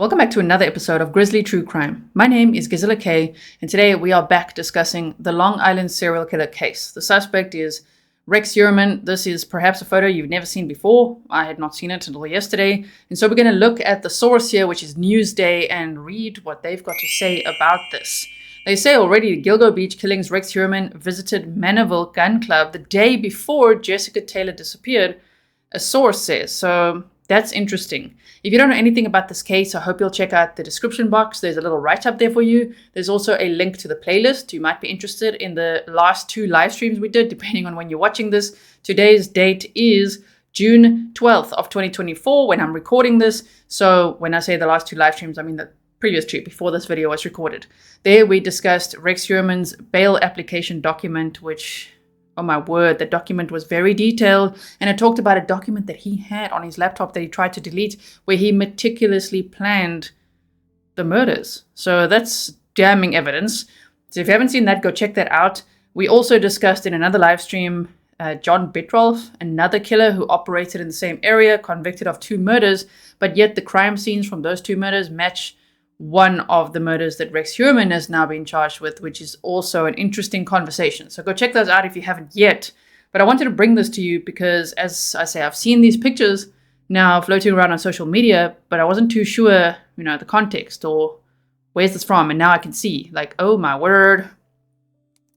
Welcome back to another episode of Grizzly True Crime. My name is Gisela K, and today we are back discussing the Long Island serial killer case. The suspect is Rex Heuermann. This is perhaps a photo you've never seen before. I had not seen it until yesterday. And so we're going to look at the source here, which is Newsday, and read what they've got to say about this. They say already the Gilgo Beach killings, Rex Heuermann visited Manorville Gun Club the day before Jessica Taylor disappeared, a source says. So that's interesting. If you don't know anything about this case, I hope you'll check out the description box. There's a little write-up there for you. There's also a link to the playlist. You might be interested in the last two live streams we did, depending on when you're watching this. Today's date is June 12th of 2024 when I'm recording this. So when I say the last two live streams, I mean the previous two before this video was recorded. There we discussed Rex Heuermann's bail application document, which, oh my word, the document was very detailed, and it talked about a document that he had on his laptop that he tried to delete where he meticulously planned the murders. So that's damning evidence. So if you haven't seen that, go check that out. We also discussed in another live stream John Bitrolf, another killer who operated in the same area, convicted of 2 murders, but yet the crime scenes from those 2 murders match one of the murders that Rex Heuermann has now been charged with, which is also an interesting conversation. So go check those out if you haven't yet. But I wanted to bring this to you because, as I say, I've seen these pictures now floating around on social media, but I wasn't too sure, the context or where's this from. And now I can see, like, oh my word.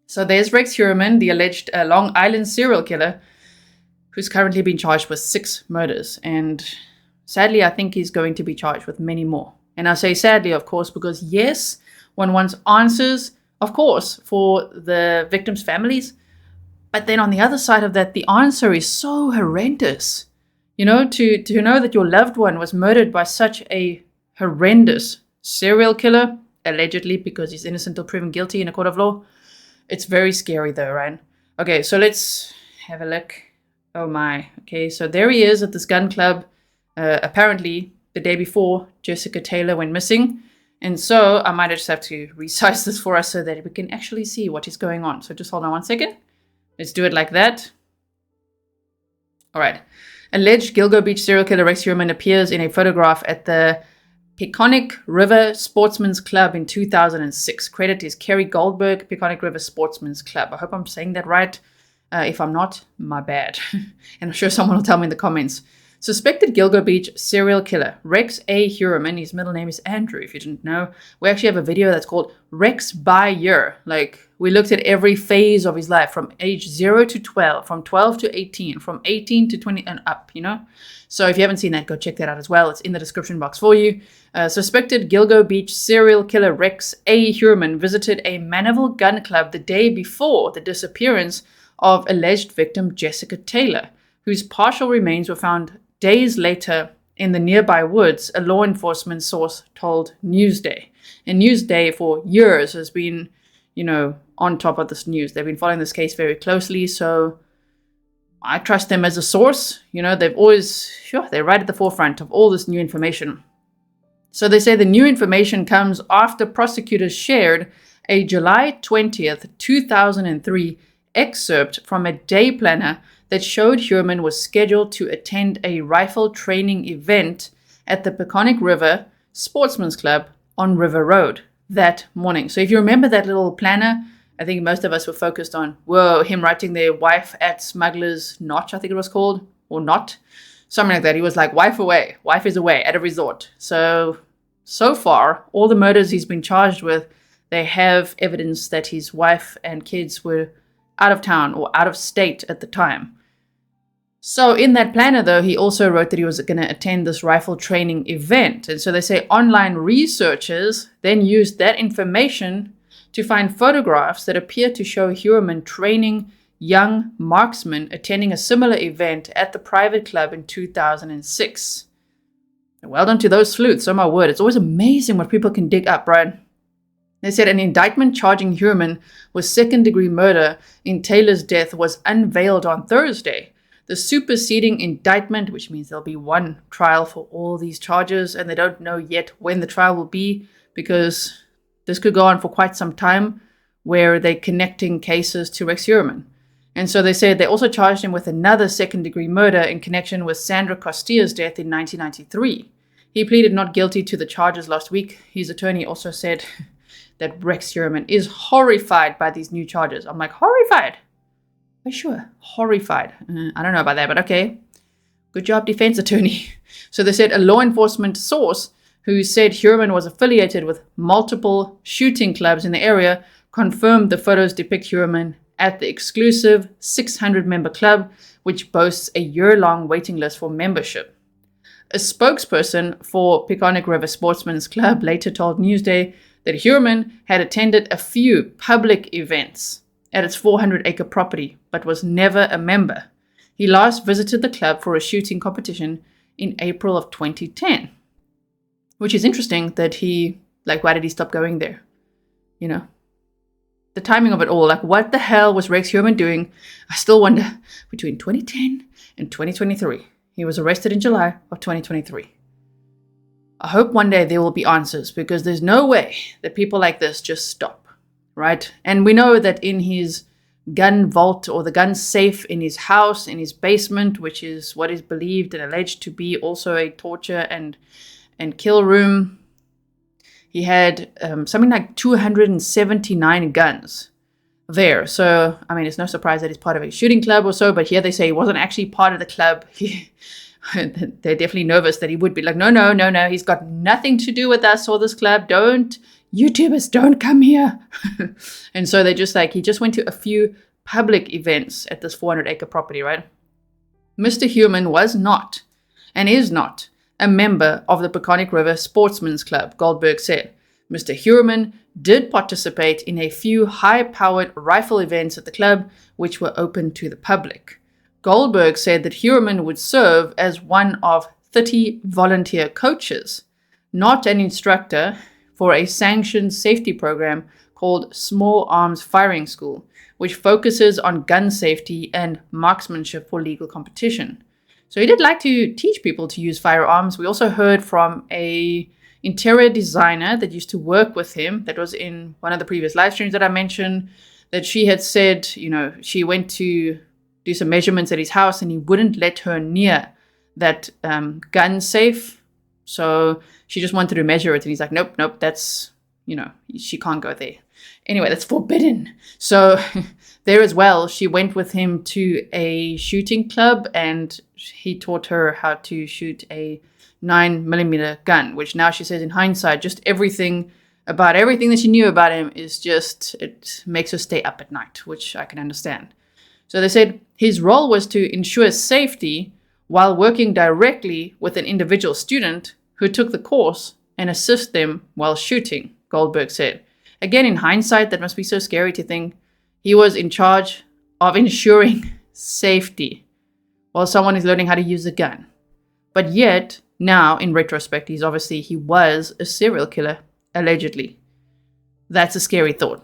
So there's Rex Heuermann, the alleged Long Island serial killer, who's currently been charged with 6 murders. And sadly, I think he's going to be charged with many more. And I say sadly, of course, because yes, one wants answers, of course, for the victims' families. But then on the other side of that, the answer is so horrendous. To know that your loved one was murdered by such a horrendous serial killer, allegedly because he's innocent until proven guilty in a court of law. It's very scary though, right? Okay, so let's have a look. Oh my. Okay, so there he is at this gun club, apparently the day before Jessica Taylor went missing. And so I might just have to resize this for us so that we can actually see what is going on. So just hold on one second. Let's do it like that. All right. Alleged Gilgo Beach serial killer Rex Heuermann appears in a photograph at the Peconic River Sportsman's Club in 2006. Credit is Kerry Goldberg, Peconic River Sportsman's Club. I hope I'm saying that right. If I'm not, my bad. And I'm sure someone will tell me in the comments. Suspected Gilgo Beach serial killer Rex A. Heuermann, his middle name is Andrew, if you didn't know. We actually have a video that's called Rex by Year. Like, we looked at every phase of his life from age 0 to 12, from 12 to 18, from 18 to 20 and up, So if you haven't seen that, go check that out as well. It's in the description box for you. Suspected Gilgo Beach serial killer Rex A. Heuermann visited a Manorville Gun Club the day before the disappearance of alleged victim Jessica Taylor, whose partial remains were found days later in the nearby woods, a law enforcement source told Newsday. And Newsday for years has been, on top of this news. They've been following this case very closely, so I trust them as a source. They've always, they're right at the forefront of all this new information. So they say the new information comes after prosecutors shared a July 20th, 2003 excerpt from a day planner that showed Heuermann was scheduled to attend a rifle training event at the Peconic River Sportsman's Club on River Road that morning. So if you remember that little planner, I think most of us were focused on, him writing their wife at Smuggler's Notch, I think it was called, or not, something like that. He was like, wife is away at a resort. So far, all the murders he's been charged with, they have evidence that his wife and kids were out of town or out of state at the time. So in that planner, though, he also wrote that he was going to attend this rifle training event. And so they say online researchers then used that information to find photographs that appear to show Heuermann training young marksmen attending a similar event at the private club in 2006. Well done to those sleuths, oh my word. It's always amazing what people can dig up, right? They said an indictment charging Heuermann with second-degree murder in Taylor's death was unveiled on Thursday. The superseding indictment, which means there'll be one trial for all these charges, and they don't know yet when the trial will be because this could go on for quite some time where they're connecting cases to Rex Heuermann. And so they said they also charged him with another second-degree murder in connection with Sandra Costilla's death in 1993. He pleaded not guilty to the charges last week. His attorney also said that Rex Heuermann is horrified by these new charges. I'm like, horrified? Are you sure? Horrified. I don't know about that, but okay. Good job, defense attorney. So they said a law enforcement source who said Heuermann was affiliated with multiple shooting clubs in the area confirmed the photos depict Heuermann at the exclusive 600-member club, which boasts a year-long waiting list for membership. A spokesperson for Peconic River Sportsman's Club later told Newsday that Heuermann had attended a few public events at its 400-acre property, but was never a member. He last visited the club for a shooting competition in April of 2010. Which is interesting that why did he stop going there? You know? The timing of it all, what the hell was Rex Heuermann doing? I still wonder, between 2010 and 2023. He was arrested in July of 2023. I hope one day there will be answers, because there's no way that people like this just stop, right? And we know that in his gun vault, or the gun safe in his house, in his basement, which is what is believed and alleged to be also a torture and kill room, he had something like 279 guns there. So, I mean, it's no surprise that he's part of a shooting club or so, but here they say he wasn't actually part of the club. They're definitely nervous that he would be like, no, he's got nothing to do with us or this club. YouTubers, don't come here. And so they just he just went to a few public events at this 400-acre property, right? Mr. Heuermann was not, and is not, a member of the Peconic River Sportsman's Club, Goldberg said. Mr. Heuermann did participate in a few high-powered rifle events at the club, which were open to the public. Goldberg said that Heuermann would serve as one of 30 volunteer coaches, not an instructor, for a sanctioned safety program called Small Arms Firing School, which focuses on gun safety and marksmanship for legal competition. So he did like to teach people to use firearms. We also heard from a interior designer that used to work with him, that was in one of the previous live streams that I mentioned, that she had said, she went to do some measurements at his house and he wouldn't let her near that gun safe. So she just wanted to measure it. And he's like, nope, that's, she can't go there. Anyway, that's forbidden. So there as well, she went with him to a shooting club and he taught her how to shoot a 9mm gun, which now she says in hindsight, just everything that she knew about him is it makes her stay up at night, which I can understand. So they said his role was to ensure safety while working directly with an individual student who took the course and assist them while shooting, Goldberg said. Again, in hindsight, that must be so scary to think he was in charge of ensuring safety while someone is learning how to use a gun. But yet, now, in retrospect, he was a serial killer, allegedly. That's a scary thought.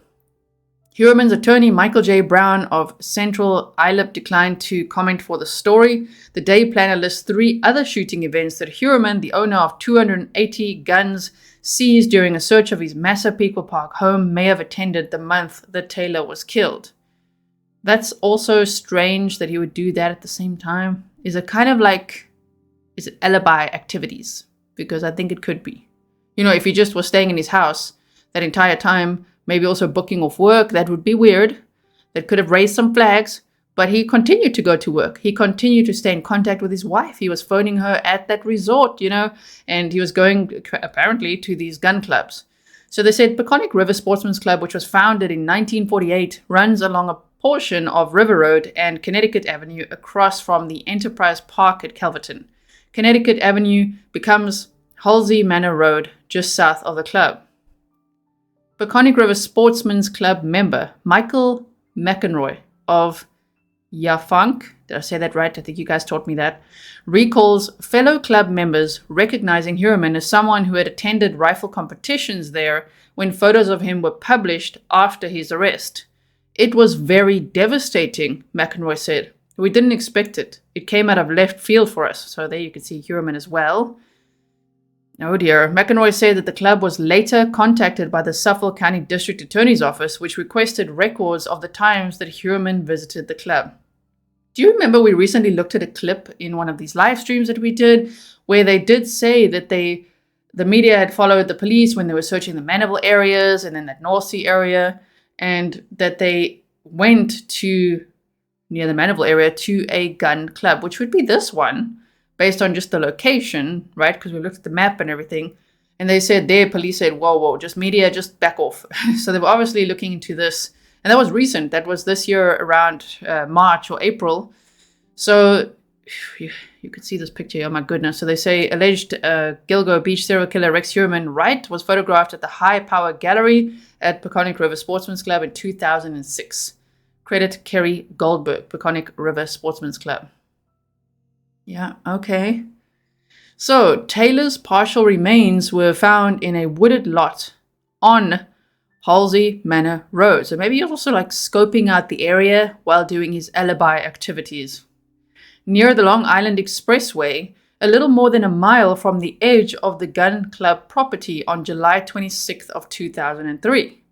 Heuermann's attorney, Michael J. Brown of Central ILIP, declined to comment for the story. The day planner lists 3 other shooting events that Heuermann, the owner of 280 guns seized during a search of his Massapequa Park home, may have attended the month that Taylor was killed. That's also strange that he would do that at the same time. Is it alibi activities? Because I think it could be. If he just was staying in his house that entire time, maybe also booking off work, that would be weird. That could have raised some flags. But he continued to go to work. He continued to stay in contact with his wife. He was phoning her at that resort, and he was going, apparently, to these gun clubs. So they said Peconic River Sportsman's Club, which was founded in 1948, runs along a portion of River Road and Connecticut Avenue across from the Enterprise Park at Calverton. Connecticut Avenue becomes Halsey Manor Road, just south of the club. Peconic River Sportsman's Club member Michael McEnroy of Yafank, did I say that right? I think you guys taught me that, recalls fellow club members recognizing Heuermann as someone who had attended rifle competitions there when photos of him were published after his arrest. It was very devastating, McEnroy said. We didn't expect it. It came out of left field for us. So there you can see Heuermann as well. Oh dear. McEnroy said that the club was later contacted by the Suffolk County District Attorney's Office, which requested records of the times that Heuermann visited the club. Do you remember we recently looked at a clip in one of these live streams that we did where they did say that the media had followed the police when they were searching the Mandeville areas and then that North Sea area, and that they went to near the Mandeville area to a gun club, which would be this one based on just the location, right? Because we looked at the map and everything. And they said police said, whoa, just media, just back off. So they were obviously looking into this. And that was recent. That was this year around March or April. So you could see this picture. Oh, my goodness. So they say alleged Gilgo Beach serial killer Rex Heuermann Wright was photographed at the High Power Gallery at Peconic River Sportsman's Club in 2006. Credit Kerry Goldberg, Peconic River Sportsman's Club. Yeah, okay. So, Taylor's partial remains were found in a wooded lot on Halsey Manor Road. So maybe he was also like scoping out the area while doing his alibi activities. Near the Long Island Expressway, a little more than a mile from the edge of the gun club property on July 26th of 2003.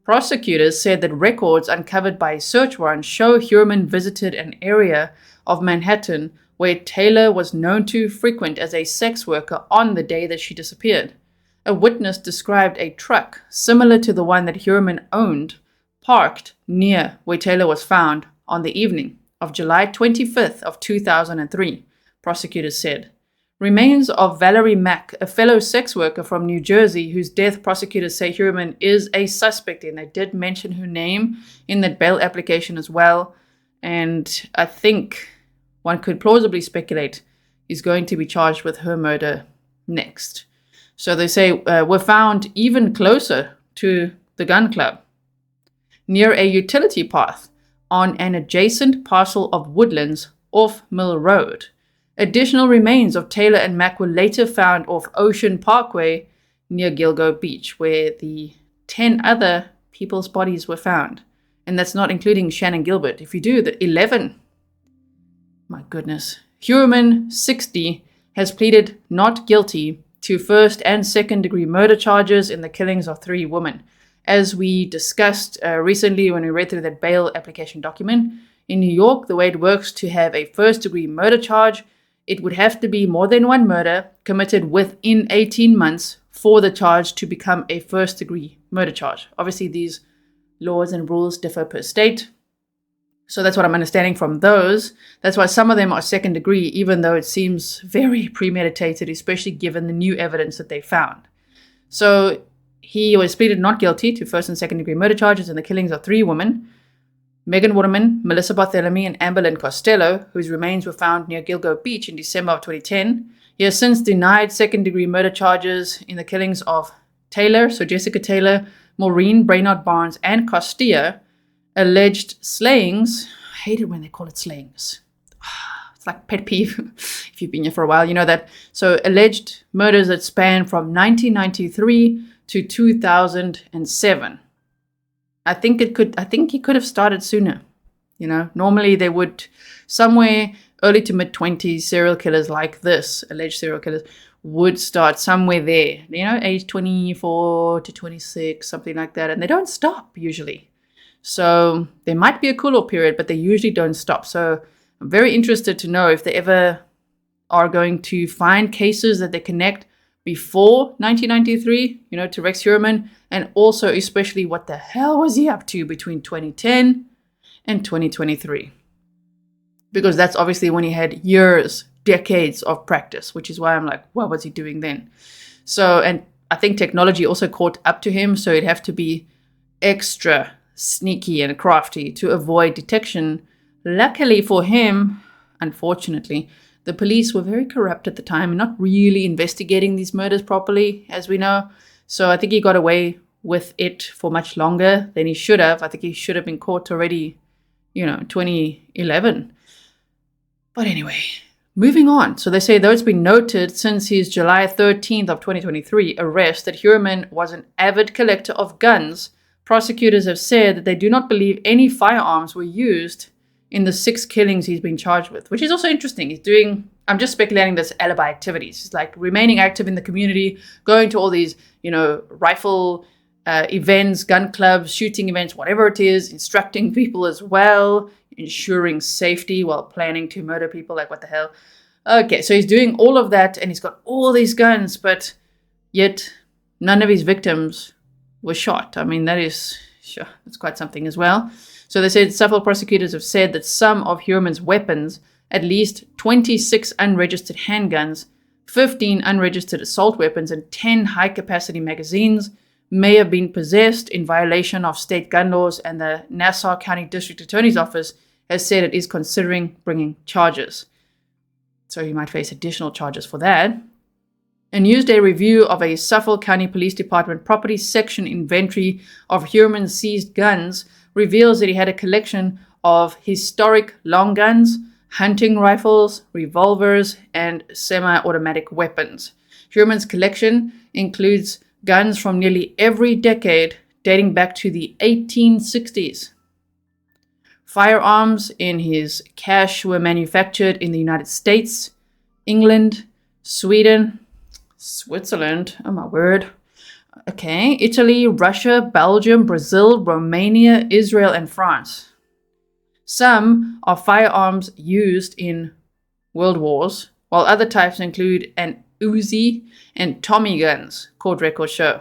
Prosecutors said that records uncovered by a search warrant show Heuermann visited an area of Manhattan where Taylor was known to frequent as a sex worker on the day that she disappeared. A witness described a truck similar to the one that Heuermann owned, parked near where Taylor was found on the evening of July 25th of 2003, prosecutors said. Remains of Valerie Mack, a fellow sex worker from New Jersey, whose death prosecutors say Heuermann is a suspect in. They did mention her name in that bail application as well. And I think one could plausibly speculate is going to be charged with her murder next. So they say were found even closer to the gun club, near a utility path on an adjacent parcel of woodlands off Mill Road. Additional remains of Taylor and Mack were later found off Ocean Parkway near Gilgo Beach, where the 10 other people's bodies were found. And that's not including Shannan Gilbert. If you do, the 11. My goodness. Heuermann, 60, has pleaded not guilty to first and second degree murder charges in the killings of 3 women. As we discussed recently when we read through that bail application document, in New York, the way it works to have a first degree murder charge, it would have to be more than one murder committed within 18 months for the charge to become a first degree murder charge. Obviously, these laws and rules differ per state. So that's what I'm understanding from those. That's why some of them are second degree, even though it seems very premeditated, especially given the new evidence that they found. So he was pleaded not guilty to first and second degree murder charges in the killings of 3 women, Megan Waterman, Melissa Barthélemy, and Amberlynn Costello, whose remains were found near Gilgo Beach in December of 2010. He has since denied second degree murder charges in the killings of Taylor, so Jessica Taylor, Maureen Brainard Barnes, and Costilla. Alleged slayings. I hate it when they call it slayings. It's like pet peeve. If you've been here for a while, you know that. So alleged murders that span from 1993 to 2007. I think he could have started sooner. You know, normally they would somewhere early to mid 20s. Serial killers like this, alleged serial killers, would start somewhere there. You know, age 24 to 26, something like that, and they don't stop usually. So there might be a cool-off period, but they usually don't stop. So I'm very interested to know if they ever are going to find cases that they connect before 1993, you know, to Rex Heuermann, and also especially what the hell was he up to between 2010 and 2023? Because that's obviously when he had years, decades of practice, which is why I'm like, what was he doing then? So, and I think technology also caught up to him, so it'd have to be extra sneaky and crafty to avoid detection. Luckily for him, unfortunately, the police were very corrupt at the time and not really investigating these murders properly, as we know. So I think he got away with it for much longer than he should have. I think he should have been caught already, 2011. But anyway, moving on. So they say, though it's been noted since his July 13th of 2023 arrest that Heuermann was an avid collector of guns, prosecutors have said that they do not believe any firearms were used in the 6 killings he's been charged with, which is also interesting. He's doing, I'm just speculating, this alibi activities. He's like remaining active in the community, going to all these, rifle events, gun clubs, shooting events, whatever it is, instructing people as well, ensuring safety while planning to murder people. Like, what the hell? Okay, so he's doing all of that, and he's got all these guns, but yet none of his victims were shot. I mean, that's quite something as well. So they said several prosecutors have said that some of Heuermann's weapons, at least 26 unregistered handguns, 15 unregistered assault weapons, and 10 high-capacity magazines may have been possessed in violation of state gun laws, and the Nassau County District Attorney's Office has said it is considering bringing charges. So he might face additional charges for that. A Newsday review of a Suffolk County Police Department property section inventory of Heuermann's seized guns reveals that he had a collection of historic long guns, hunting rifles, revolvers, and semi-automatic weapons. Heuermann's collection includes guns from nearly every decade dating back to the 1860s. Firearms in his cache were manufactured in the United States, England, Sweden, Switzerland, oh my word, okay, Italy, Russia, Belgium, Brazil, Romania, Israel, and France. Some are firearms used in world wars, while other types include an Uzi and Tommy guns, court records show.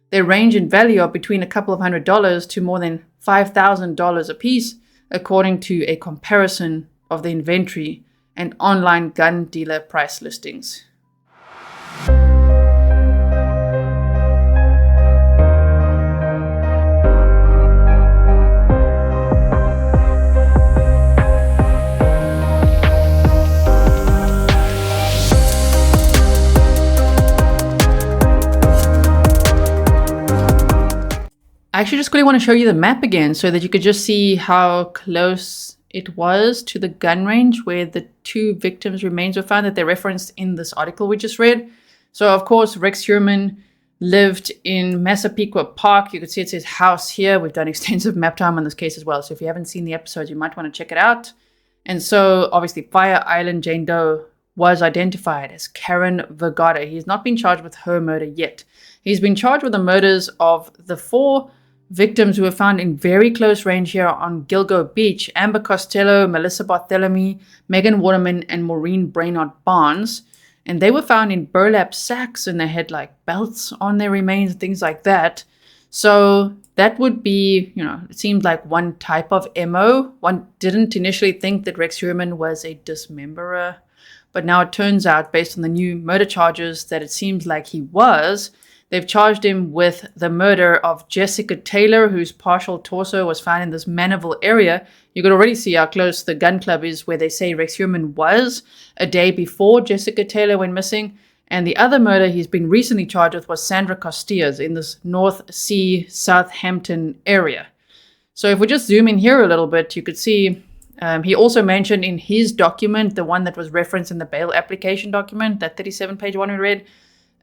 They range in value of between a couple of $100 to more than $5,000 apiece, according to a comparison of the inventory and online gun dealer price listings. I actually just quickly want to show you the map again so that you could just see how close it was to the gun range where the two victims' remains were found that they referenced in this article we just read. So, of course, Rex Heuermann lived in Massapequa Park. You can see it says house here. We've done extensive map time on this case as well. So if you haven't seen the episode, you might want to check it out. And so, obviously, Fire Island Jane Doe was identified as Karen Vergata. He has not been charged with her murder yet. He's been charged with the murders of the 4 victims who were found in very close range here on Gilgo Beach: Amber Costello, Melissa Barthelemy, Megan Waterman, and Maureen Brainard Barnes. And they were found in burlap sacks, and they had like belts on their remains, things like that. So that would be, it seemed like one type of MO. One didn't initially think that Rex Heuermann was a dismemberer, but now it turns out, based on the new murder charges, that it seems like he was. They've charged him with the murder of Jessica Taylor, whose partial torso was found in this Manaville area. You could already see how close the gun club is where they say Rex Heuermann was a day before Jessica Taylor went missing. And the other murder he's been recently charged with was Sandra Costilla's in this North Sea, Southampton area. So if we just zoom in here a little bit, you could see he also mentioned in his document, the one that was referenced in the bail application document, that 37-page one we read,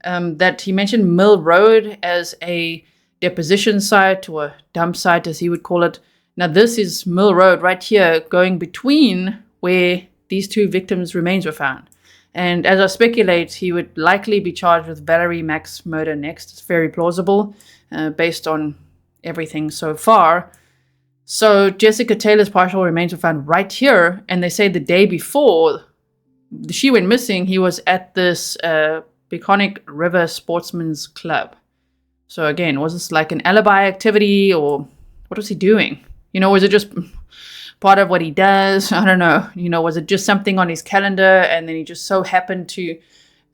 that he mentioned Mill Road as a deposition site, or a dump site as he would call it. Now this is Mill Road right here, going between where these 2 victims' remains were found. And as I speculate, he would likely be charged with Valerie Mack's murder next. It's very plausible based on everything so far. So Jessica Taylor's partial remains were found right here, and they say the day before she went missing, he was at this Peconic River Sportsman's Club. So again, was this like an alibi activity, or what was he doing? Was it just part of what he does? I don't know. Was it just something on his calendar and then he just so happened to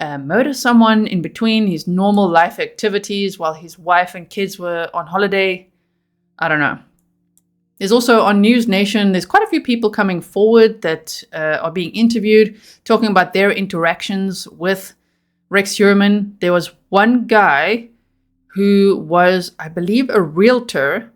murder someone in between his normal life activities while his wife and kids were on holiday? I don't know. There's also on News Nation, there's quite a few people coming forward that are being interviewed, talking about their interactions with Rex Heuermann. There was one guy who was, I believe, a realtor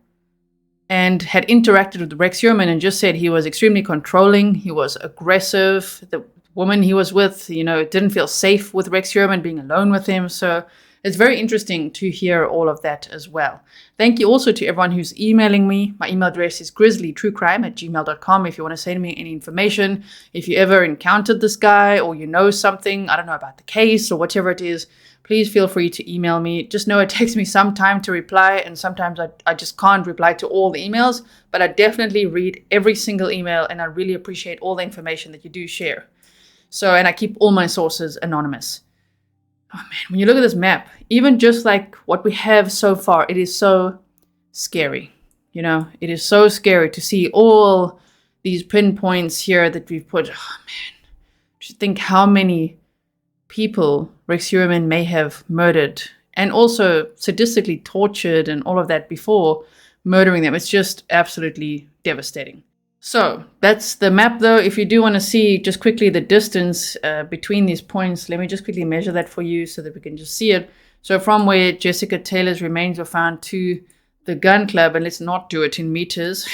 and had interacted with Rex Heuermann and just said he was extremely controlling. He was aggressive. The woman he was with, didn't feel safe with Rex Heuermann being alone with him. So it's very interesting to hear all of that as well. Thank you also to everyone who's emailing me. My email address is grizzlytruecrime@gmail.com if you want to send me any information. If you ever encountered this guy or you know something, I don't know, about the case or whatever it is, please feel free to email me. Just know it takes me some time to reply, and sometimes I just can't reply to all the emails, but I definitely read every single email, and I really appreciate all the information that you do share. So, and I keep all my sources anonymous. Oh man, when you look at this map, even just like what we have so far, it is so scary. You know, it is so scary to see all these pinpoints here that we've put. Oh man, just think how many people Rex Heuermann may have murdered and also sadistically tortured and all of that before murdering them. It's just absolutely devastating. So that's the map though. If you do want to see just quickly the distance between these points, let me just quickly measure that for you so that we can just see it. So from where Jessica Taylor's remains were found to the gun club, and let's not do it in meters.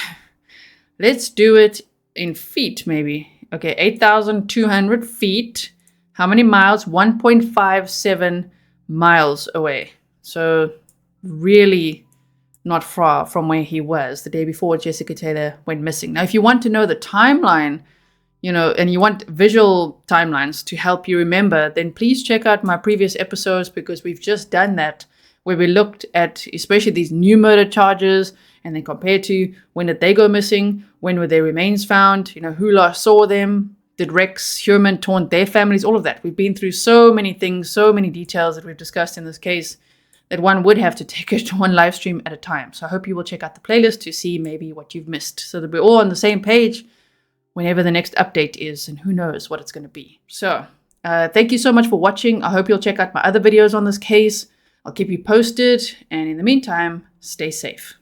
Let's do it in feet maybe. Okay, 8,200 feet. How many miles? 1.57 miles away. So really not far from where he was the day before Jessica Taylor went missing. Now, if you want to know the timeline, you know, and you want visual timelines to help you remember, then please check out my previous episodes, because we've just done that, where we looked at especially these new murder charges and then compared to when did they go missing, when were their remains found, you know, who last saw them, did Rex Heuermann taunt their families, all of that. We've been through so many things, so many details that we've discussed in this case, that one would have to take it one live stream at a time. So I hope you will check out the playlist to see maybe what you've missed, so that we're all on the same page whenever the next update is, and who knows what it's going to be. So thank you so much for watching. I hope you'll check out my other videos on this case. I'll keep you posted, and in the meantime, stay safe.